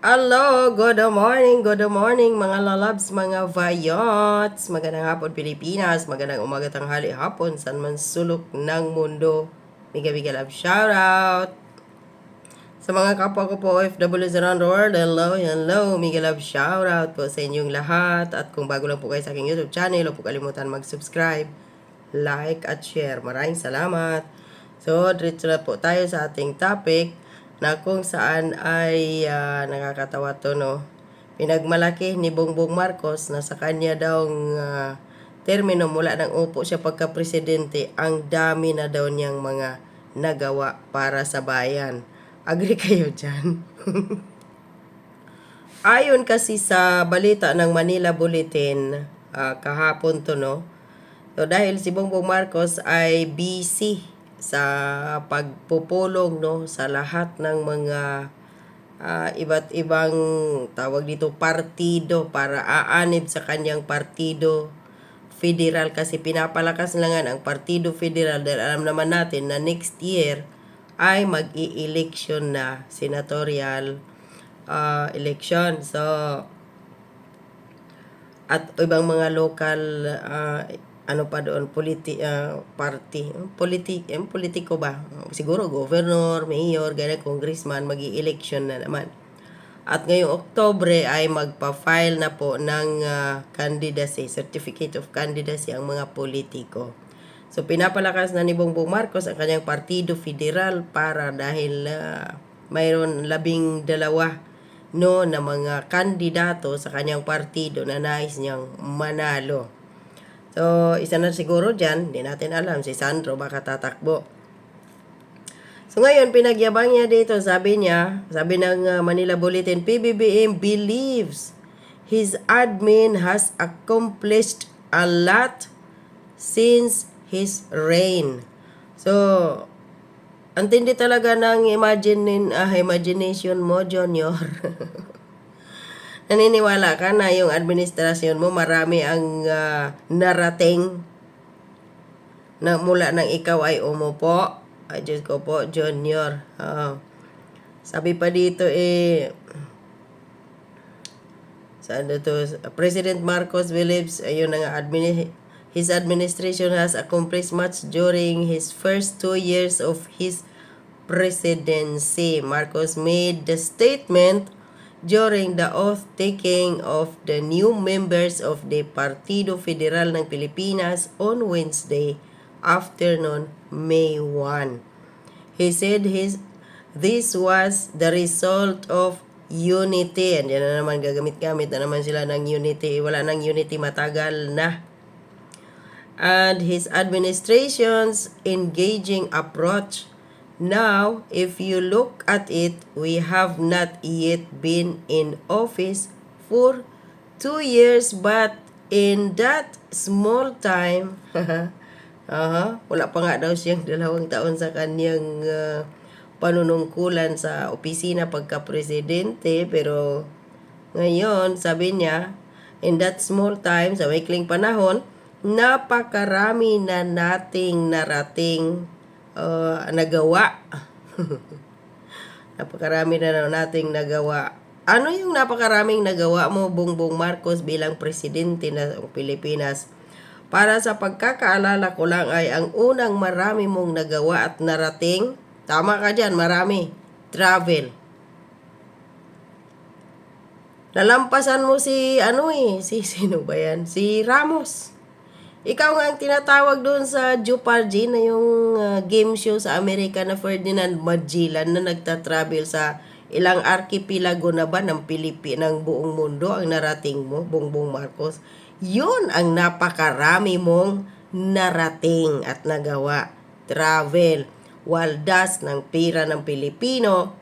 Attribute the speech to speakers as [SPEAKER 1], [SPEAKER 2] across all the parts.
[SPEAKER 1] Hello, good morning mga lalabs, mga vayots. Magandang hapon Pilipinas, magandang umaga tanghali hapon, saan man sulok ng mundo. Biga love shoutout. Sa mga kapwa ko po OFWs around the world, hello, mega love shoutout po sa inyong lahat. At kung bago lang po kayo sa aking YouTube channel, huwag po kalimutan mag-subscribe, like at share. Maraming salamat. So, diretso na po tayo sa ating topic na kung saan ay nakakatawa to, no? Pinagmalaki ni Bongbong Marcos na sa kanya daw termino mula nang upo siya pagka-presidente, ang dami na daw niyang mga nagawa para sa bayan. Agree kayo dyan? Ayon kasi sa balita ng Manila Bulletin kahapon to, no? So, dahil si Bongbong Marcos ay busy sa pagpupulong, no, sa lahat ng mga iba't ibang tawag dito partido para aanib sa kanyang partido federal, kasi pinapalakas lang ang partido federal dahil alam naman natin na next year ay mag-i-election na senatorial election. So, at ibang mga local ano pa doon, party, politiko ba? Siguro governor, mayor, ganyan, congressman, magi-election na naman. At ngayong Oktobre ay magpa-file na po ng candidacy, certificate of candidacy ang mga politiko. So pinapalakas na ni Bongbong Marcos ang kanyang partido federal para dahil mayroon 12 no na mga kandidato sa kanyang partido na nais niyang manalo. So, isa na siguro dyan, hindi natin alam, si Sandro baka tatakbo. So, ngayon, pinagyabang niya dito, sabi ng Manila Bulletin, PBBM believes his admin has accomplished a lot since his reign. So, ang tindi talaga ng imagination mo, Junior. Naniniwala ka na yung administrasyon mo marami ang narating na mula nang ikaw ay umupo. Ay, Diyos ko po, Junior. Sabi pa dito President Marcos believes his administration has accomplished much during his first 2 years of his presidency. Marcos made the statement during the oath-taking of the new members of the Partido Federal ng Pilipinas on Wednesday afternoon, May 1. He said this was the result of unity. And yan na naman, gagamit-gamit na naman sila ng unity. Wala nang unity, matagal na. And his administration's engaging approach. Now, if you look at it, we have not yet been in office for 2 years, but in that small time, wala pa nga daw siyang 2 taon sa kanyang panunungkulan sa opisina pagka-presidente, pero ngayon, sabi niya, in that small time, sa maikling panahon, napakarami na nating narating nagawa. Napakarami na nating nagawa. Ano yung napakaraming nagawa mo, Bongbong Marcos, bilang presidente ng Pilipinas? Para sa pagkakaalala ko lang ay ang unang marami mong nagawa at narating, tama ka dyan, marami, travel. Nalampasan mo si sino ba yan? Si Ramos. Ikaw nga ang tinatawag doon sa Jeopardy na yung game show sa Amerika na Ferdinand Magellan na nagta-travel sa ilang archipelago na ba ng ng buong mundo ang narating mo, Bongbong Marcos. Yun ang napakarami mong narating at nagawa. Travel, waldas ng pera ng Pilipino,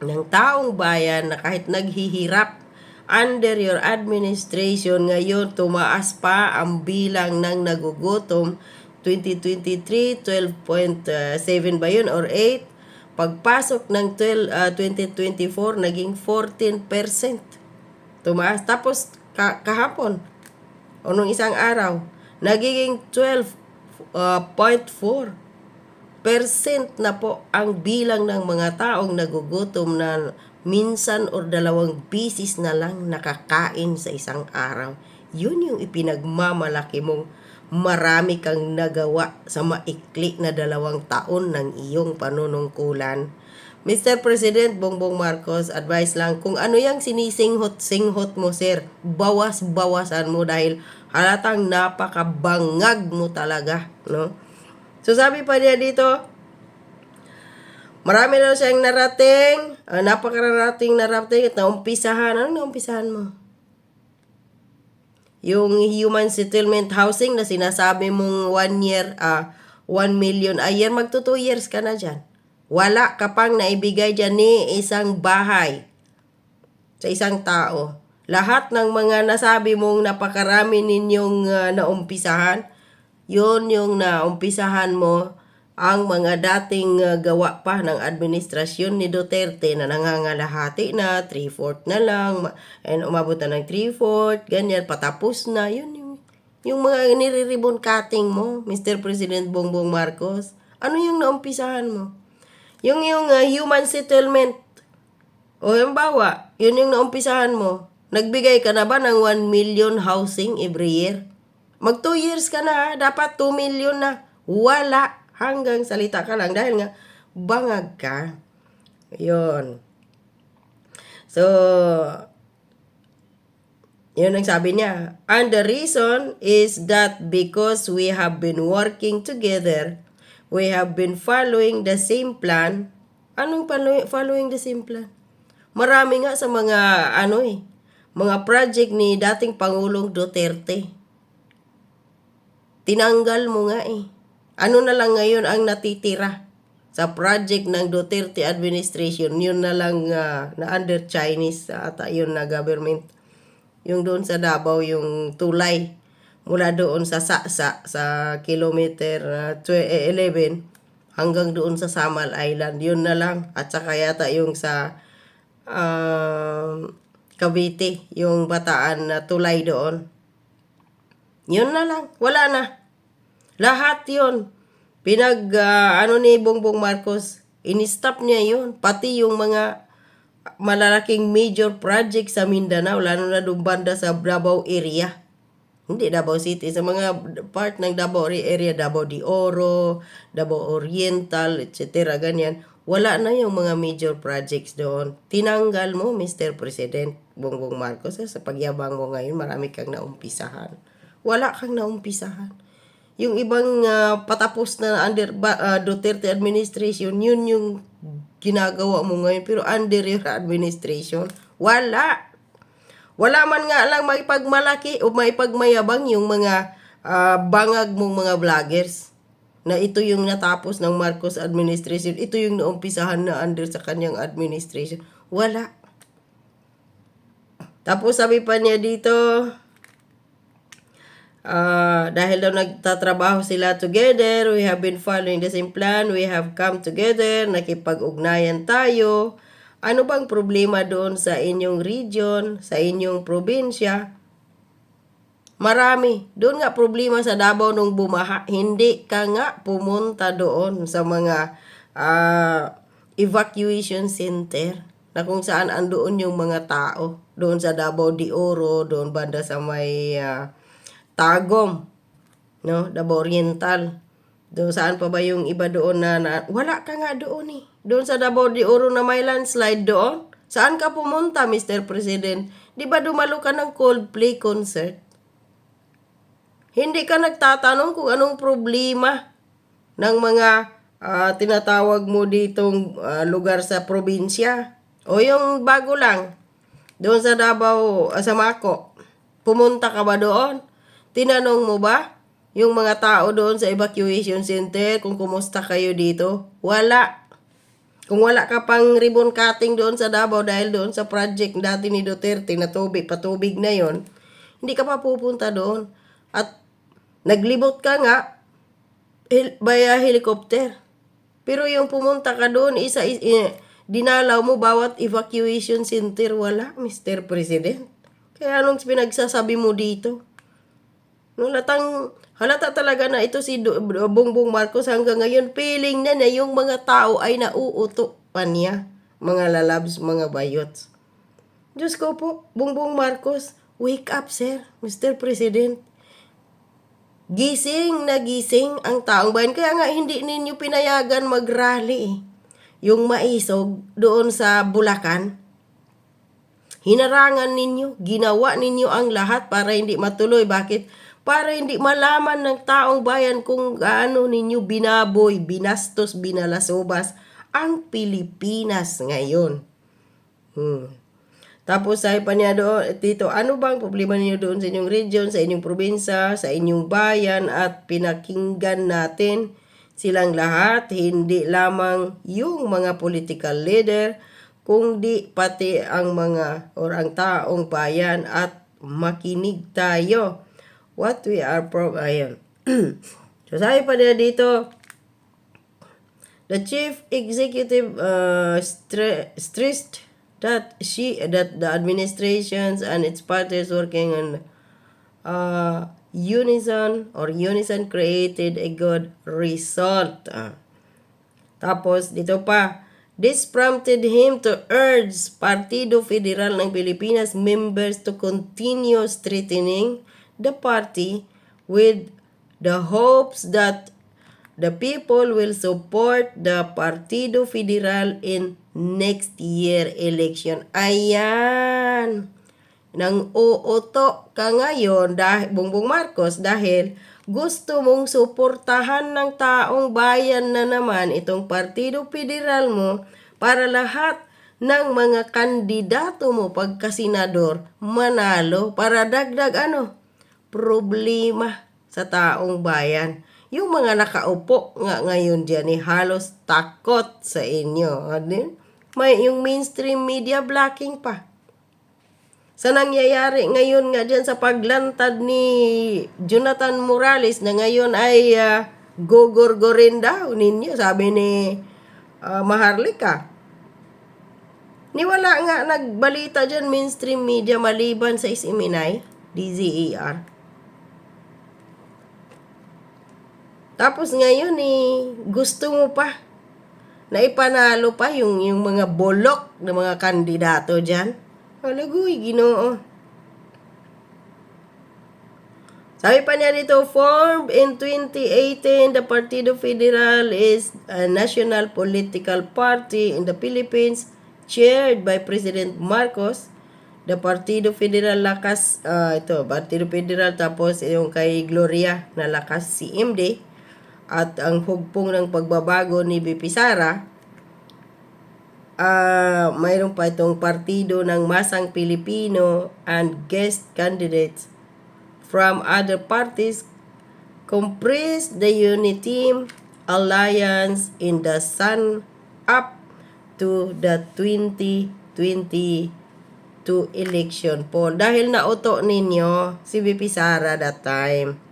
[SPEAKER 1] ng taong bayan na kahit naghihirap under your administration, ngayon tumaas pa ang bilang ng nagugutom. 2023, 12.7 ba yun or 8? Pagpasok ng 2024, naging 14%. Tumaas. Tapos kahapon, o nung isang araw, nagiging 12.4% na po ang bilang ng mga taong nagugutom na minsan or 2 bisis na lang nakakain sa isang araw. Yun yung ipinagmamalaki mong marami kang nagawa sa maikli na 2 taon ng iyong panunungkulan. Mr. President Bongbong Marcos, advice lang, kung ano yung sinisinghot-singhot mo, sir, bawas-bawasan mo dahil halatang napakabangag mo talaga, no? So sabi pa niya dito, marami na siyang narating, napakararating narating at naumpisahan. Ano naumpisahan mo? Yung human settlement housing na sinasabi mong 1 year, 1 million a year, magto 2 years ka na dyan. Wala ka pang naibigay dyan ni isang bahay sa isang tao. Lahat ng mga nasabi mong napakarami ninyong naumpisahan, yun yung naumpisahan mo ang mga dating gawa pa ng administrasyon ni Duterte na nangangalahati na, 3/4 na lang, and umabot na ng 3/4, ganyan, patapos na. Yun yung mga nire-ribbon cutting mo, Mr. President Bongbong Marcos. Ano yung naumpisahan mo? Yung human settlement, o halimbawa, yun yung naumpisahan mo. Nagbigay ka na ba ng 1 million housing every year? Mag 2 years ka na, dapat 2 million na. Wala, hanggang salita ka lang dahil nga bangag ka. Yun. So, yun ang sabi niya. And the reason is that because we have been working together, we have been following the same plan. Anong following the same plan? Marami nga sa mga mga project ni dating Pangulong Duterte. Tinanggal mo nga eh. Ano na lang ngayon ang natitira sa project ng Duterte administration? Yun na lang na under Chinese ata yun na government. Yung doon sa Davao, yung tulay. Mula doon sa Saksa, sa kilometer 11 hanggang doon sa Samal Island. Yun na lang. At saka yata yung sa Cavite, yung Bataan na tulay doon. Yun na lang. Wala na. Lahat yun. Ni Bongbong Marcos, in-stop niya yun. Pati yung mga malalaking major project sa Mindanao, lalo na doon banda sa Davao area. Hindi Davao City, sa mga part ng Davao area, Davao de Oro, Davao Oriental, etc. ganyan. Wala na yung mga major projects doon. Tinanggal mo, Mr. President Bongbong Marcos. Sa pagyabang mo ngayon, marami kang naumpisahan. Wala kang naumpisahan. Yung ibang patapos na under Duterte administration, yun yung ginagawa mo ngayon. Pero under your administration, wala. Wala man nga lang maipagmalaki o maipagmayabang yung mga bangag mong mga vloggers na ito yung natapos ng Marcos administration, ito yung naumpisahan na under sa kanyang administration. Wala. Tapos sabi pa niya dito, dahil daw nagtatrabaho sila together, we have been following the same plan, we have come together, nakipag-ugnayan tayo. Ano bang problema doon sa inyong region, sa inyong probinsya? Marami. Doon nga problema sa Davao nung bumaha. Hindi ka nga pumunta doon sa mga evacuation center na kung saan andoon yung mga tao. Doon sa Davao de Oro, doon banda sa may Tagum, no? Davao Oriental. Doon saan pa ba yung iba doon na wala ka nga doon eh. Doon sa Davao de Oro na may landslide doon. Saan ka pumunta, Mr. President? Di ba dumalo ka ng Coldplay concert? Hindi ka nagtatanong kung anong problema ng mga tinatawag mo ditong lugar sa probinsya. O yung bago lang, doon sa Davao, sa Mako. Pumunta ka ba doon? Tinanong mo ba yung mga tao doon sa evacuation center kung kumusta kayo dito? Wala. Kung wala ka pang ribbon cutting doon sa Davao dahil doon sa project dati ni Duterte na patubig na yon, hindi ka pa pupunta doon. At naglibot ka nga via helicopter. Pero yung pumunta ka doon, dinalaw mo bawat evacuation center, wala, Mr. President. Kaya anong pinagsasabi mo dito? Halata talaga na ito si Bongbong Marcos hanggang ngayon, feeling na yung mga tao ay nauuto pa niya. mga lalabs, mga bayots. Diyos ko po, Bongbong Marcos, wake up, sir, Mr. President. Gising na gising ang taong bayan. Kaya nga hindi ninyo pinayagan mag-rally eh. Yung maisog doon sa Bulacan, hinarangan ninyo, ginawa ninyo ang lahat para hindi matuloy. Bakit? Para hindi malaman ng taong bayan kung gaano ninyo binaboy, binastos, binalasubas ang Pilipinas ngayon. Tapos sabi pa niya doon, dito, ano bang problema niyo doon sa inyong region, sa inyong probinsya, sa inyong bayan, at pinakinggan natin silang lahat, hindi lamang yung mga political leader, kundi pati ang mga or ang taong bayan, at makinig tayo. What we are ayun. So sabi pa niya dito, the chief executive stressed that the administrations and its parties working on unison created a good result. Tapos dito pa, this prompted him to urge Partido Federal ng Pilipinas members to continue strengthening the party with the hopes that the people will support the Partido Federal in next year election. Ayan. Nang uuto ka ngayon, Bongbong Marcos, dahil gusto mong suportahan ng taong bayan na naman itong Partido Federal mo para lahat ng mga kandidato mo pagka-senador manalo para dagdag problema sa taong bayan. Yung mga nakaupo nga ngayon dyan halos takot sa inyo. May yung mainstream media blocking pa. Sa nangyayari ngayon nga dyan sa paglantad ni Jonathan Morales na ngayon ay gogorgorin daw ninyo, sabi ni Maharlika. Niwala nga nagbalita dyan mainstream media maliban sa Isiminay, DZAR. Tapos ngayon gusto mo pa na ipanalo pa yung mga bolok na mga kandidato dyan. Alagoy, Ginoo. Sabi pa niya dito, formed in 2018, the Partido Federal is a national political party in the Philippines chaired by President Marcos. The Partido Federal lakas, Partido Federal, tapos yung kay Gloria na lakas si MD. At ang hugpong ng pagbabago ni BP Sara, mayroon pa itong Partido ng Masang Pilipino and guest candidates from other parties comprise the Uniteam Alliance in the sun up to the 2022 election poll. Dahil nauto ninyo si BP Sara that time.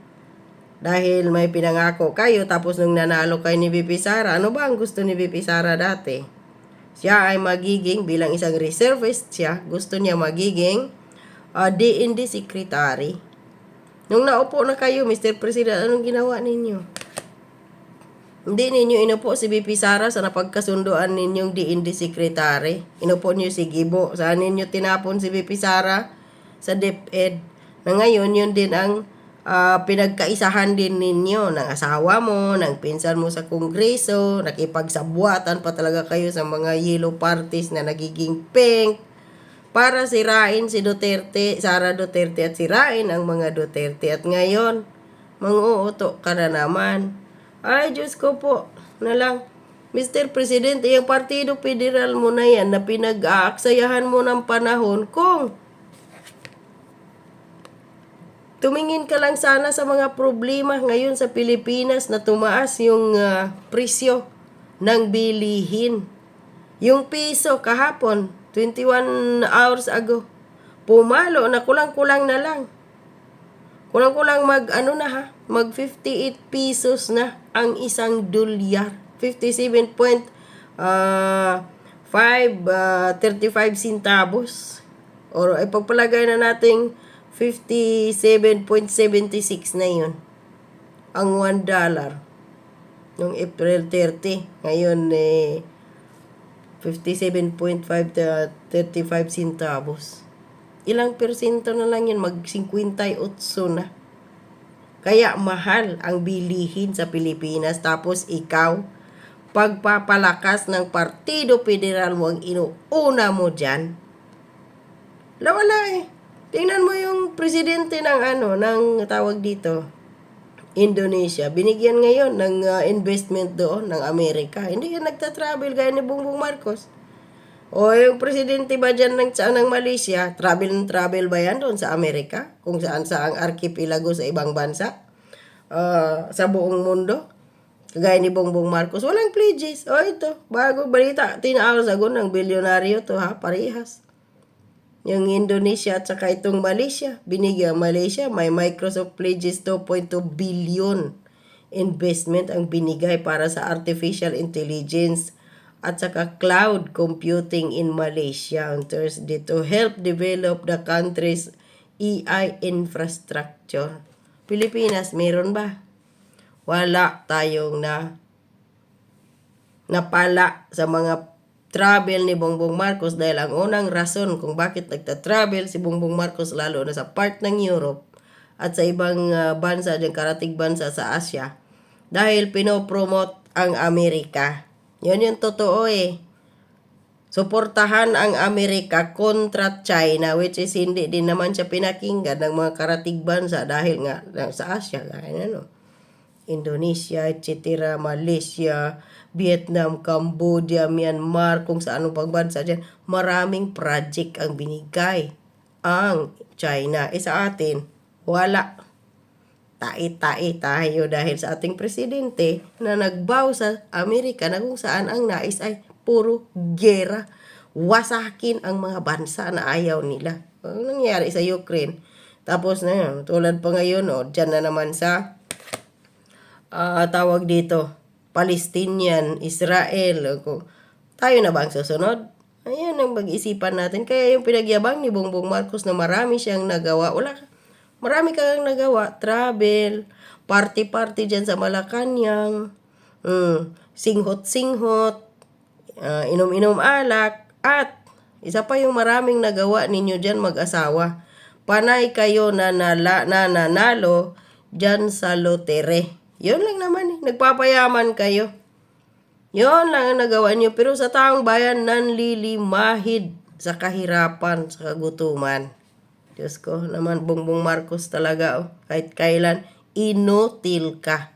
[SPEAKER 1] Dahil may pinangako kayo, tapos nung nanalo kayo ni BP Sara, ano ba ang gusto ni BP Sara dati? Siya ay magiging, bilang isang reservist siya, gusto niya magiging DND secretary. Nung naupo na kayo, Mr. President, anong ginawa ninyo? Hindi ninyo inupo si BP Sara sa napagkasunduan ninyong DND secretary. Inupo niyo si Gibo. Saan ninyo tinapon si BP Sara? Sa DepEd. Na ngayon, yun din ang pinagkaisahan din ninyo ng asawa mo, ng pinsan mo sa Kongreso, nakipagsabuatan pa talaga kayo sa mga yellow parties na nagiging pink para sirain si Duterte, Sara Duterte, at sirain ang mga Duterte. At ngayon, manguuto ka na naman. Ay, Diyos ko po, na lang. Mr. President, yung Partido Federal mo na yan na pinag-aaksayahan mo ng panahon kung tumingin ka lang sana sa mga problema ngayon sa Pilipinas na tumaas yung presyo ng bilihin. Yung piso kahapon, 21 hours ago, pumalo na kulang-kulang na lang. Kulang-kulang mag 58 pesos na ang isang dolyar. 57.35 centavos. Or ipagpalagay na nating 57.76 na yun. Ang $1. Noong April 30. Ngayon 57.5 to 35 centavos. Ilang persento na lang yun, mag-58 na. Kaya mahal ang bilihin sa Pilipinas. Tapos ikaw, pagpapalakas ng Partido Federal mo ang inuuna mo dyan. Wala eh. Tingnan mo yung presidente ng ng tawag dito, Indonesia. Binigyan ngayon ng investment doon ng Amerika. Hindi yan nagta-travel gaya ni Bongbong Marcos. O yung presidente ba dyan ng Malaysia, travel ba yan doon sa Amerika? Kung saan ang archipelago sa ibang bansa? Sa buong mundo? Kagaya ni Bongbong Marcos, walang pledges. O ito, bago balita, tinaas agon ng bilyonaryo to ha, parehas. Yung Indonesia at saka itong Malaysia, binigyan Malaysia, may Microsoft pledges 2.2 billion investment ang binigay para sa artificial intelligence at saka cloud computing in Malaysia on Thursday to help develop the country's AI infrastructure. Pilipinas, meron ba? Wala tayong napala sa mga travel ni Bongbong Marcos dahil ang unang rason kung bakit nagta-travel si Bongbong Marcos lalo na sa part ng Europe at sa ibang bansa, dyan karatig bansa sa Asia, dahil pinopromote ang Amerika. Yun yung totoo eh. Suportahan ang Amerika kontra China, which is hindi din naman siya pinakinggan ng mga karatig bansa dahil nga sa Asia, Indonesia, etc., Malaysia, Vietnam, Cambodia, Myanmar, kung saan pang bansa dyan, maraming project ang binigay ang China. Sa atin, wala. Tai-tai tayo dahil sa ating presidente na nagbaw sa Amerika na kung saan ang nais ay puro gera. Wasakin ang mga bansa na ayaw nila. Ano nangyari sa Ukraine? Tapos na yun, tulad pa ngayon, dyan na naman sa tawag dito, Palestinian, Israel. Tayo na ba ang susunod? Ayan ang mag-isipan natin. Kaya yung pinagyabang ni Bongbong Marcos na marami siyang nagawa, marami kang nagawa, travel, party-party dyan sa Malacanang, singhot-singhot, inom-inom alak, at isa pa yung maraming nagawa ninyo dyan mag-asawa. Panay kayo na nanalo dyan sa lotere. Yun lang naman eh. Nagpapayaman kayo. Yun lang ang nagawa nyo. Pero sa taong bayan, nanlilimahid sa kahirapan, sa kagutuman. Diyos ko naman, Bongbong Marcos talaga. Kahit kailan, inutil ka.